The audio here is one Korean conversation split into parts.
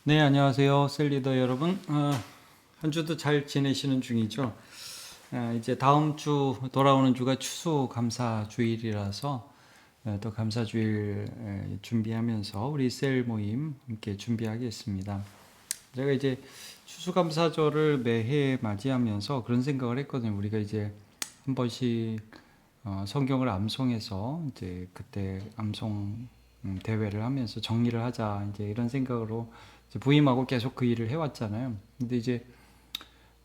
네, 안녕하세요. 셀리더 여러분. 한 주도 잘 지내시는 중이죠? 이제 다음 주 돌아오는 주가 추수감사주일이라서 또 감사주일 준비하면서 우리 셀 모임 함께 준비하겠습니다. 제가 이제 추수감사절을 매해 맞이하면서 그런 생각을 했거든요. 우리가 이제 한 번씩 성경을 암송해서 이제 그때 암송 대회를 하면서 정리를 하자 이제 이런 생각으로 이제 부임하고 계속 그 일을 해왔잖아요. 근데 이제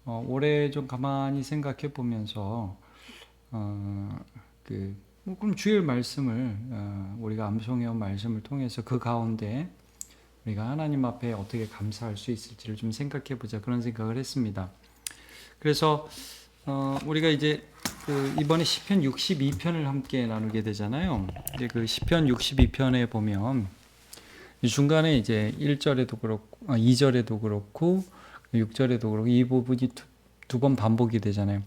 올해 좀 가만히 생각해 보면서 어, 그럼 주일 말씀을 우리가 암송해온 말씀을 통해서 그 가운데 우리가 하나님 앞에 어떻게 감사할 수 있을지를 좀 생각해 보자 그런 생각을 했습니다. 그래서 우리가 이제 이번에 시편 62편을 함께 나누게 되잖아요. 이제 그 시편 62편에 보면 중간에 이제 1절에도 그렇고 2절에도 그렇고 6절에도 그렇고 이 부분이 두 번 반복이 되잖아요.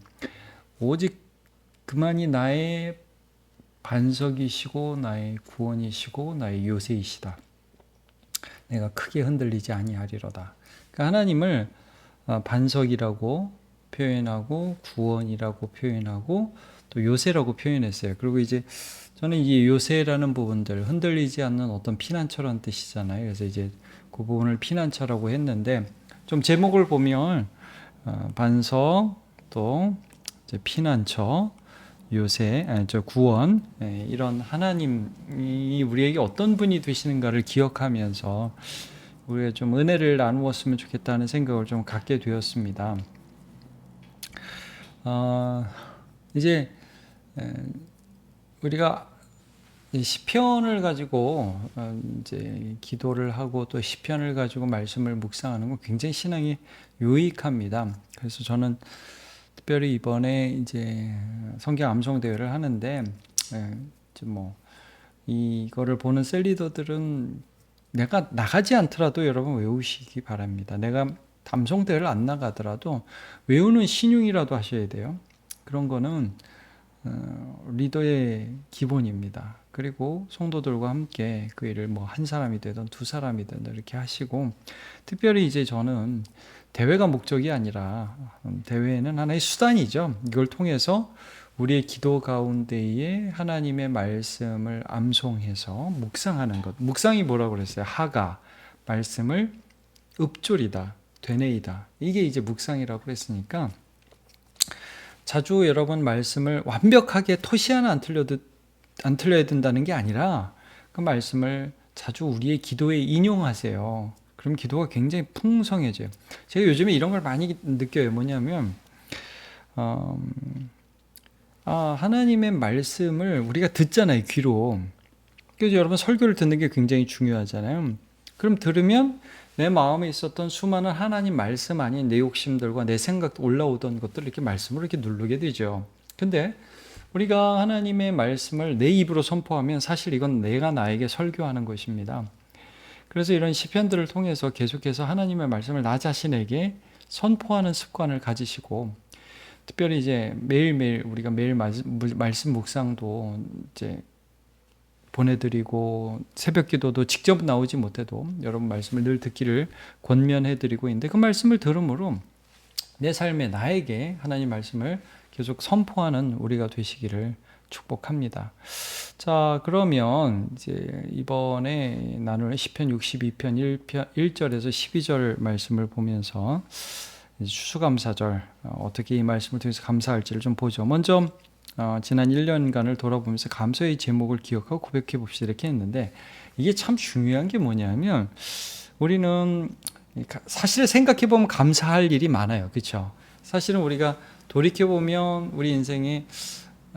오직 그만이 나의 반석이시고 나의 구원이시고 나의 요새이시다. 내가 크게 흔들리지 아니하리로다. 그러니까 하나님을 반석이라고 표현하고 구원이라고 표현하고 또 요새라고 표현했어요. 그리고 이제 저는 이 요새라는 부분들 흔들리지 않는 어떤 피난처라는 뜻이잖아요. 그래서 이제 그 부분을 피난처라고 했는데 좀 제목을 보면 반석 또 이제 피난처 요새 저 구원 이런 하나님이 우리에게 어떤 분이 되시는가를 기억하면서 우리가 좀 은혜를 나누었으면 좋겠다는 생각을 좀 갖게 되었습니다. 이제 우리가 시편을 가지고 이제 기도를 하고 또 시편을 가지고 말씀을 묵상하는 건 굉장히 신앙이 유익합니다. 그래서 저는 특별히 이번에 이제 성경 암송 대회를 하는데 뭐 이거를 보는 셀리더들은 내가 나가지 않더라도 여러분 외우시기 바랍니다. 내가 암송 대회를 안 나가더라도 외우는 신용이라도 하셔야 돼요. 그런 거는 리더의 기본입니다. 그리고 성도들과 함께 그 일을 뭐 한 사람이 되든 두 사람이 되든 이렇게 하시고 특별히 이제 저는 대회가 목적이 아니라 대회는 하나의 수단이죠. 이걸 통해서 우리의 기도 가운데에 하나님의 말씀을 암송해서 묵상하는 것. 묵상이 뭐라고 그랬어요? 하가 말씀을 읊조리다, 되뇌이다. 이게 이제 묵상이라고 그랬으니까 자주 여러분 말씀을 완벽하게 토시 하나 안 틀려야 된다는 게 아니라 그 말씀을 자주 우리의 기도에 인용하세요. 그럼 기도가 굉장히 풍성해져요. 제가 요즘에 이런 걸 많이 느껴요. 뭐냐면 하나님의 말씀을 우리가 듣잖아요. 귀로. 그래서 여러분 설교를 듣는 게 굉장히 중요하잖아요. 그럼 들으면 내 마음에 있었던 수많은 하나님 말씀 아닌 내 욕심들과 내 생각 올라오던 것들을 이렇게 말씀으로 이렇게 누르게 되죠. 근데 우리가 하나님의 말씀을 내 입으로 선포하면 사실 이건 내가 나에게 설교하는 것입니다. 그래서 이런 시편들을 통해서 계속해서 하나님의 말씀을 나 자신에게 선포하는 습관을 가지시고 특별히 이제 매일매일 우리가 매일 말씀 묵상도 이제 보내드리고 새벽 기도도 직접 나오지 못해도 여러분 말씀을 늘 듣기를 권면해드리고 있는데 그 말씀을 들음으로 내 삶에 나에게 하나님 말씀을 계속 선포하는 우리가 되시기를 축복합니다. 자, 그러면 이제 이번에 나눌 시편 62편 1절에서 12절 말씀을 보면서 추수감사절 어떻게 이 말씀을 통해서 감사할지를 좀 보죠. 먼저 지난 1년간을 돌아보면서 감사의 제목을 기억하고 고백해 봅시다 이렇게 했는데 이게 참 중요한 게 뭐냐면 우리는 사실 생각해 보면 감사할 일이 많아요. 그렇죠? 사실은 우리가 돌이켜 보면 우리 인생에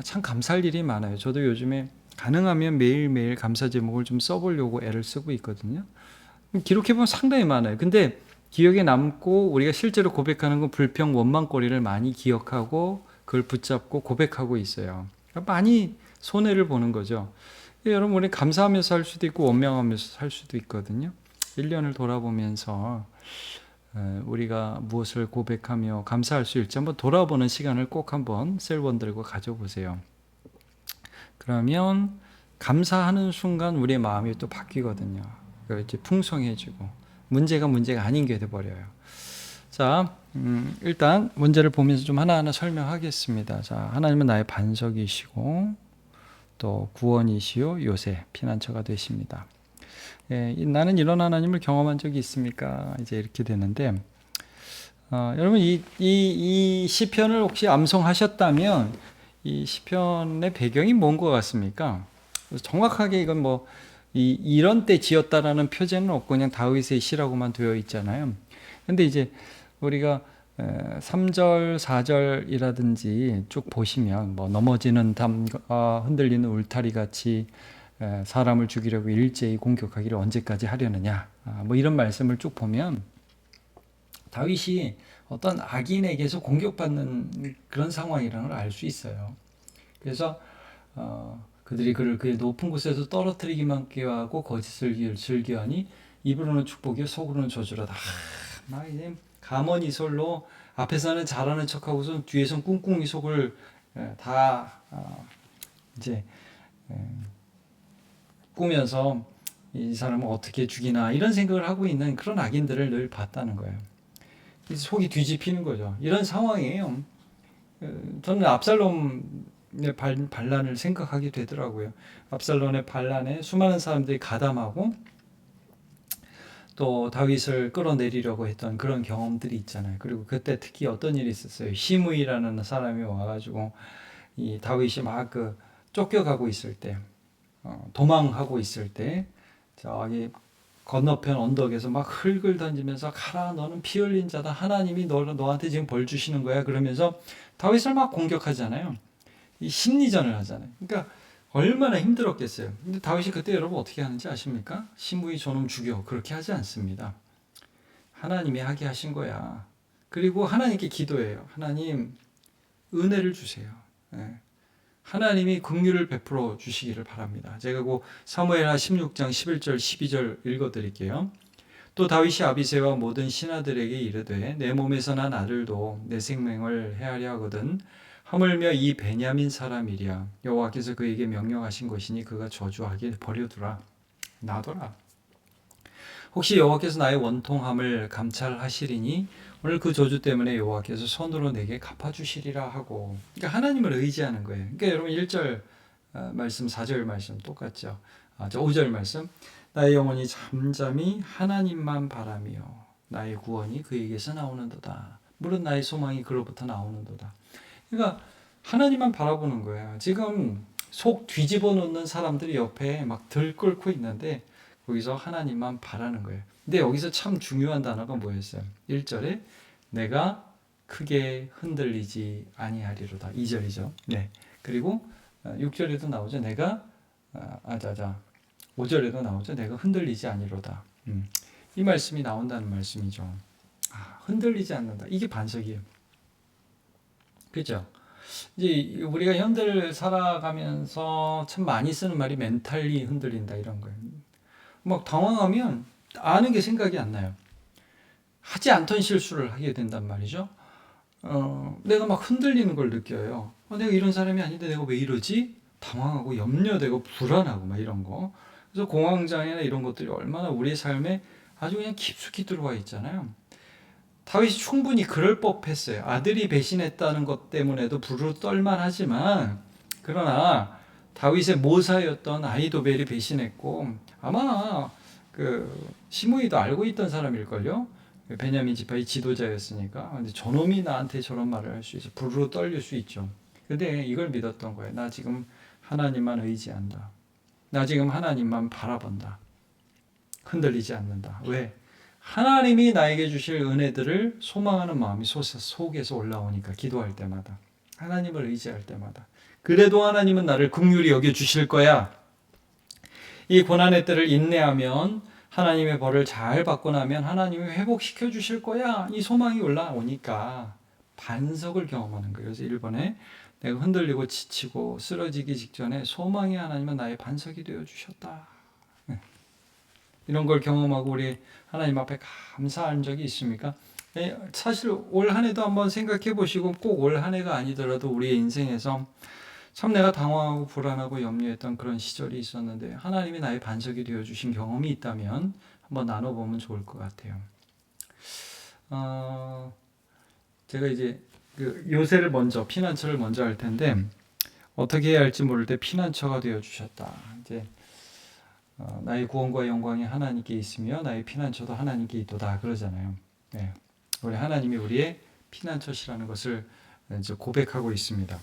참 감사할 일이 많아요. 저도 요즘에 가능하면 매일매일 감사 제목을 좀 써보려고 애를 쓰고 있거든요. 기록해 보면 상당히 많아요. 근데 기억에 남고 우리가 실제로 고백하는 건 불평 원망거리를 많이 기억하고 그걸 붙잡고 고백하고 있어요. 그러니까 많이 손해를 보는 거죠. 여러분 우리 감사하면서 살 수도 있고 원망하면서 살 수도 있거든요. 1년을 돌아보면서 우리가 무엇을 고백하며 감사할 수 있을지 한번 돌아보는 시간을 꼭 한번 셀원들과 가져보세요. 그러면 감사하는 순간 우리의 마음이 또 바뀌거든요. 이제 풍성해지고 문제가 아닌 게 돼버려요. 자, 일단 문제를 보면서 좀 하나하나 설명하겠습니다. 자, 하나님은 나의 반석이시고 또 구원이시요 요새 피난처가 되십니다. 예, 나는 이런 하나님을 경험한 적이 있습니까? 이제 이렇게 되는데, 여러분 이 시편을 혹시 암송하셨다면 이 시편의 배경이 뭔 것 같습니까? 정확하게 이건 뭐 이런 때 지었다라는 표제는 없고 그냥 다윗의 시라고만 되어 있잖아요. 근데 이제 우리가 3절, 4절이라든지 쭉 보시면 뭐 넘어지는 담과 흔들리는 울타리 같이 사람을 죽이려고 일제히 공격하기를 언제까지 하려느냐, 뭐 이런 말씀을 쭉 보면 다윗이 어떤 악인에게서 공격받는 그런 상황이라는 걸 알 수 있어요. 그래서 그들이 그를 그의 높은 곳에서 떨어뜨리기만 꾀하고 거짓을 즐겨하니 입으로는 축복이요 속으로는 저주라다. 막 이제 감언이설로 앞에서는 잘하는 척하고선 뒤에선 꿍꿍이 속을 다 이제 꾸면서 이 사람을 어떻게 죽이나 이런 생각을 하고 있는 그런 악인들을 늘 봤다는 거예요. 속이 뒤집히는 거죠. 이런 상황이에요. 저는 압살롬의 반란을 생각하게 되더라고요. 압살롬의 반란에 수많은 사람들이 가담하고 또 다윗을 끌어내리려고 했던 그런 경험들이 있잖아요. 그리고 그때 특히 어떤 일이 있었어요. 시므이라는 사람이 와가지고 이 다윗이 막 쫓겨가고 있을 때, 도망하고 있을 때 저기 건너편 언덕에서 막 흙을 던지면서 가라 너는 피 흘린 자다 하나님이 너한테 지금 벌 주시는 거야 그러면서 다윗을 막 공격하잖아요. 이 심리전을 하잖아요. 그러니까 얼마나 힘들었겠어요. 근데 다윗이 그때 여러분 어떻게 하는지 아십니까? 시므이 저놈 죽여 그렇게 하지 않습니다. 하나님이 하게 하신 거야. 그리고 하나님께 기도해요. 하나님 은혜를 주세요. 네. 하나님이 긍휼을 베풀어 주시기를 바랍니다. 제가 그 사무엘하 16장 11절 12절 읽어드릴게요. 또 다윗이 아비새와 모든 신하들에게 이르되 내 몸에서 난 아들도 내 생명을 해하려 하거든 하물며 이 베냐민 사람이랴 여호와께서 그에게 명령하신 것이니 그가 저주하길 버려두라 놔둬라. 혹시 여호와께서 나의 원통함을 감찰하시리니 오늘 그 저주 때문에 여호와께서 손으로 내게 갚아주시리라 하고, 그러니까 하나님을 의지하는 거예요. 그러니까 여러분 1절 말씀 4절 말씀 똑같죠. 5절 말씀 나의 영혼이 잠잠히 하나님만 바라며 나의 구원이 그에게서 나오는도다. 물론 나의 소망이 그로부터 나오는도다. 그러니까 하나님만 바라보는 거예요. 지금 속 뒤집어 놓는 사람들이 옆에 막 들끓고 있는데 거기서 하나님만 바라는 거예요. 근데 여기서 참 중요한 단어가 뭐였어요? 1절에 내가 크게 흔들리지 아니하리로다. 2절이죠. 네. 그리고 6절에도 나오죠. 내가 5절에도 나오죠. 내가 흔들리지 아니로다. 이 말씀이 나온다는 말씀이죠. 흔들리지 않는다. 이게 반석이에요. 그렇죠? 이제 우리가 현대를 살아가면서 참 많이 쓰는 말이 멘탈리 흔들린다 이런 거예요. 막 당황하면 아는 게 생각이 안 나요. 하지 않던 실수를 하게 된단 말이죠. 내가 막 흔들리는 걸 느껴요. 내가 이런 사람이 아닌데 내가 왜 이러지? 당황하고 염려되고 불안하고 막 이런 거. 그래서 공황장애나 이런 것들이 얼마나 우리의 삶에 아주 그냥 깊숙이 들어와 있잖아요. 다윗이 충분히 그럴 법했어요. 아들이 배신했다는 것 때문에도 부르르 떨만 하지만 그러나 다윗의 모사였던 아히도벨이 배신했고 아마 그 시므이도 알고 있던 사람일걸요. 베냐민 지파의 지도자였으니까. 근데 저놈이 나한테 저런 말을 할 수 있어. 부르르 떨릴 수 있죠. 근데 이걸 믿었던 거예요. 나 지금 하나님만 의지한다. 나 지금 하나님만 바라본다. 흔들리지 않는다. 왜? 하나님이 나에게 주실 은혜들을 소망하는 마음이 속에서 올라오니까 기도할 때마다 하나님을 의지할 때마다 그래도 하나님은 나를 긍휼히 여겨 주실 거야. 이 고난의 때를 인내하면 하나님의 벌을 잘 받고 나면 하나님이 회복시켜 주실 거야. 이 소망이 올라오니까 반석을 경험하는 거예요. 그래서 1번에 내가 흔들리고 지치고 쓰러지기 직전에 소망의 하나님은 나의 반석이 되어 주셨다. 이런 걸 경험하고 우리 하나님 앞에 감사한 적이 있습니까? 사실 올 한 해도 한번 생각해 보시고 꼭 올 한 해가 아니더라도 우리의 인생에서 참 내가 당황하고 불안하고 염려했던 그런 시절이 있었는데 하나님이 나의 반석이 되어주신 경험이 있다면 한번 나눠보면 좋을 것 같아요. 제가 이제 그 요새를 먼저 피난처를 먼저 할 텐데 어떻게 해야 할지 모를 때 피난처가 되어 주셨다. 이제 나의 구원과 영광이 하나님께 있으며 나의 피난처도 하나님께 있도다 그러잖아요. 네. 우리 하나님이 우리의 피난처시라는 것을 이제 고백하고 있습니다.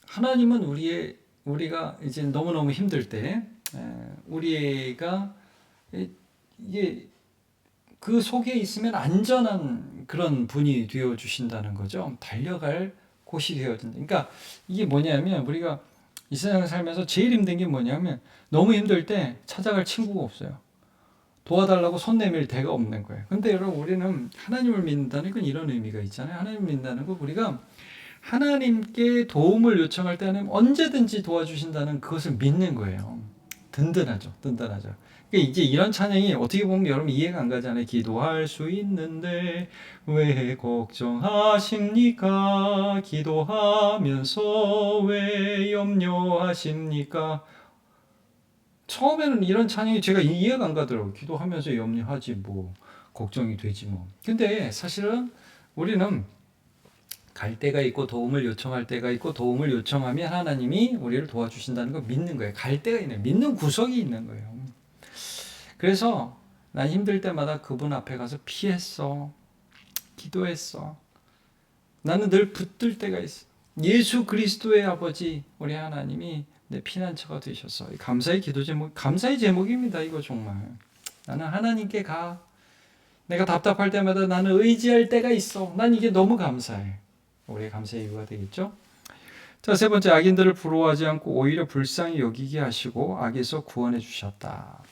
하나님은 우리가 이제 너무너무 힘들 때 우리가 이게 그 속에 있으면 안전한 그런 분이 되어 주신다는 거죠. 달려갈 곳이 되어진다. 그러니까 이게 뭐냐면 우리가 이 세상을 살면서 제일 힘든 게 뭐냐면 너무 힘들 때 찾아갈 친구가 없어요. 도와달라고 손 내밀 데가 없는 거예요. 근데 여러분 우리는 하나님을 믿는다는 건 이런 의미가 있잖아요. 하나님을 믿는다는 건 우리가 하나님께 도움을 요청할 때는 언제든지 도와주신다는 그것을 믿는 거예요. 든든하죠. 든든하죠. 그러니까 이제 이런 찬양이 어떻게 보면 여러분 이해가 안 가잖아요. 기도할 수 있는데 왜 걱정하십니까? 기도하면서 왜 염려하십니까? 처음에는 이런 찬양이 제가 이해가 안 가더라고요. 기도하면서 염려하지 뭐 걱정이 되지 뭐. 근데 사실은 우리는 갈 때가 있고 도움을 요청할 때가 있고 도움을 요청하면 하나님이 우리를 도와주신다는 걸 믿는 거예요. 갈 때가 있는 믿는 구석이 있는 거예요. 그래서 난 힘들 때마다 그분 앞에 가서 피했어. 기도했어. 나는 늘 붙들 때가 있어. 예수 그리스도의 아버지 우리 하나님이 내 피난처가 되셨어. 감사의 기도 제목, 감사의 제목입니다. 이거 정말. 나는 하나님께 가. 내가 답답할 때마다 나는 의지할 때가 있어. 난 이게 너무 감사해. 우리의 감사의 이유가 되겠죠? 자, 세 번째, 악인들을 부러워하지 않고 오히려 불쌍히 여기게 하시고 악에서 구원해 주셨다.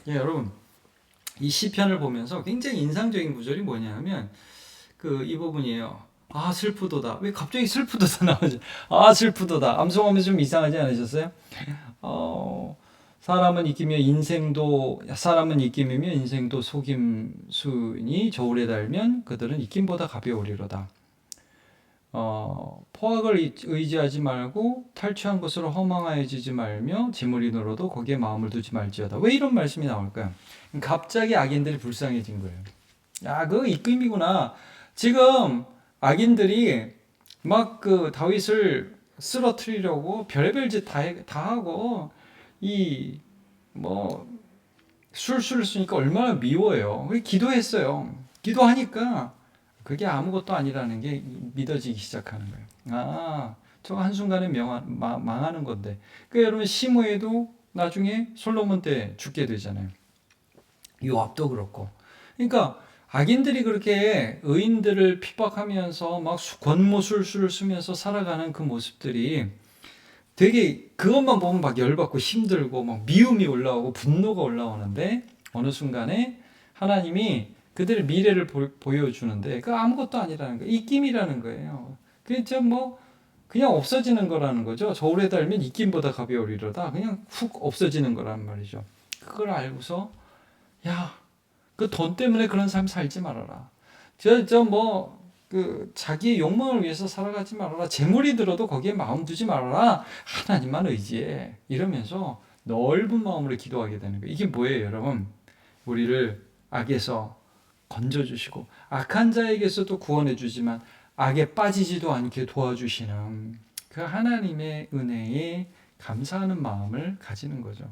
예, 여러분, 이 시편을 보면서 굉장히 인상적인 구절이 뭐냐면 이 부분이에요. 아, 슬프도다. 왜 갑자기 슬프도다 나오죠? 아, 슬프도다. 암송하면서 좀 이상하지 않으셨어요? 사람은 입김이며 인생도 속임수니 저울에 달면 그들은 입김보다 가벼우리로다. 포악을 의지하지 말고 탈취한 것으로 허망하여지지 말며 재물이 늘어도 거기에 마음을 두지 말지어다. 왜 이런 말씀이 나올까요? 갑자기 악인들이 불쌍해진 거예요. 야, 그거 입김이구나. 지금 악인들이 막 그 다윗을 쓰러뜨리려고 별의별 짓 다 하고 술수를 쓰니까 얼마나 미워요. 기도했어요. 기도하니까 그게 아무것도 아니라는 게 믿어지기 시작하는 거예요. 아, 저 한순간에 망하는 건데. 그러니까 여러분 시므에도 나중에 솔로몬 때 죽게 되잖아요. 요압도 그렇고. 그러니까 악인들이 그렇게 의인들을 핍박하면서 막 권모술수를 쓰면서 살아가는 그 모습들이 되게 그것만 보면 막 열받고 힘들고 막 미움이 올라오고 분노가 올라오는데 어느 순간에 하나님이 그들의 미래를 보여주는데 그 아무것도 아니라는 거예요. 입김이라는 거예요. 그게 그냥 없어지는 거라는 거죠. 저울에 달면 입김보다 가벼우리로다. 그냥 훅 없어지는 거란 말이죠. 그걸 알고서 야, 그 돈 때문에 그런 삶 살지 말아라. 자기의 욕망을 위해서 살아가지 말아라. 재물이 들어도 거기에 마음 두지 말아라. 하나님만 의지해. 이러면서 넓은 마음으로 기도하게 되는 거예요. 이게 뭐예요, 여러분? 우리를 악에서 건져주시고 악한 자에게서도 구원해주지만 악에 빠지지도 않게 도와주시는 그 하나님의 은혜에 감사하는 마음을 가지는 거죠.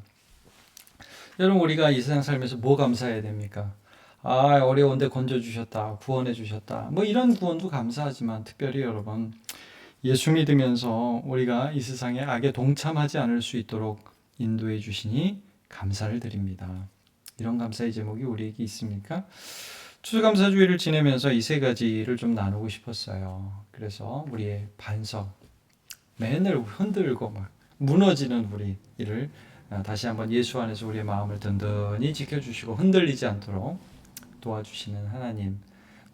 여러분 우리가 이 세상 살면서 뭐 감사해야 됩니까? 아, 어려운데 건져주셨다, 구원해주셨다. 이런 구원도 감사하지만 특별히 여러분 예수 믿으면서 우리가 이 세상의 악에 동참하지 않을 수 있도록 인도해 주시니 감사를 드립니다. 이런 감사의 제목이 우리에게 있습니까? 추수감사주의를 지내면서 이 세 가지를 좀 나누고 싶었어요. 그래서 우리의 반석, 맨날 흔들고 막 무너지는 우리를 다시 한번 예수 안에서 우리의 마음을 든든히 지켜주시고 흔들리지 않도록 도와주시는 하나님,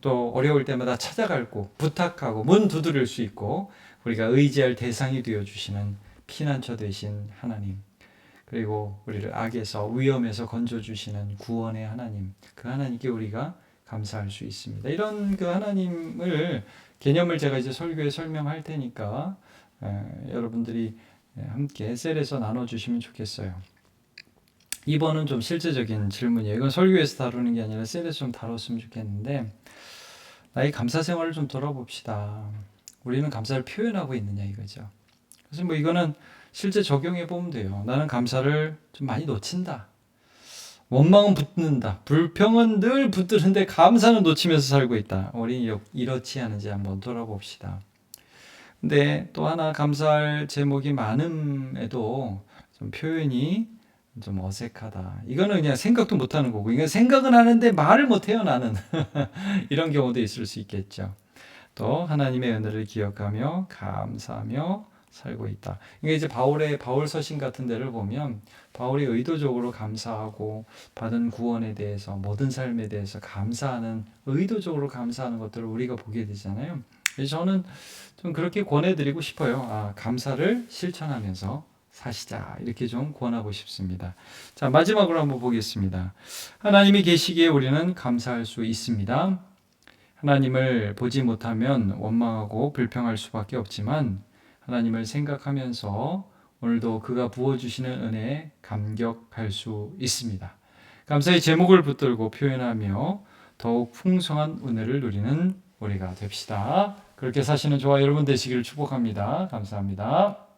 또 어려울 때마다 찾아갈 곳, 부탁하고 문 두드릴 수 있고 우리가 의지할 대상이 되어주시는 피난처 되신 하나님, 그리고 우리를 악에서 위험에서 건져주시는 구원의 하나님, 그 하나님께 우리가 감사할 수 있습니다. 이런 그 하나님을 개념을 제가 이제 설교에 설명할 테니까 여러분들이 함께 셀에서 나눠주시면 좋겠어요. 2번은 좀 실제적인 질문이에요. 이건 설교에서 다루는 게 아니라 셀에서 좀 다뤘으면 좋겠는데, 나의 감사 생활을 좀 돌아봅시다. 우리는 감사를 표현하고 있느냐 이거죠. 그래서 뭐 이거는 실제 적용해 보면 돼요. 나는 감사를 좀 많이 놓친다. 원망은 붙는다. 불평은 늘 붙드는데 감사는 놓치면서 살고 있다. 우리 이렇지 않은지 한번 돌아봅시다. 근데 또 하나 감사할 제목이 많음에도 좀 표현이 좀 어색하다. 이거는 그냥 생각도 못하는 거고, 이건 생각은 하는데 말을 못해요, 나는. 이런 경우도 있을 수 있겠죠. 또 하나님의 은혜를 기억하며 감사하며 살고 있다. 이게 이제 바울 서신 같은 데를 보면 바울이 의도적으로 감사하고 받은 구원에 대해서 모든 삶에 대해서 감사하는 의도적으로 감사하는 것들을 우리가 보게 되잖아요. 그래서 저는 좀 그렇게 권해드리고 싶어요. 감사를 실천하면서 사시자 이렇게 좀 권하고 싶습니다. 자, 마지막으로 한번 보겠습니다. 하나님이 계시기에 우리는 감사할 수 있습니다. 하나님을 보지 못하면 원망하고 불평할 수밖에 없지만 하나님을 생각하면서 오늘도 그가 부어주시는 은혜에 감격할 수 있습니다. 감사의 제목을 붙들고 표현하며 더욱 풍성한 은혜를 누리는 우리가 됩시다. 그렇게 사시는 저와 여러분 되시기를 축복합니다. 감사합니다.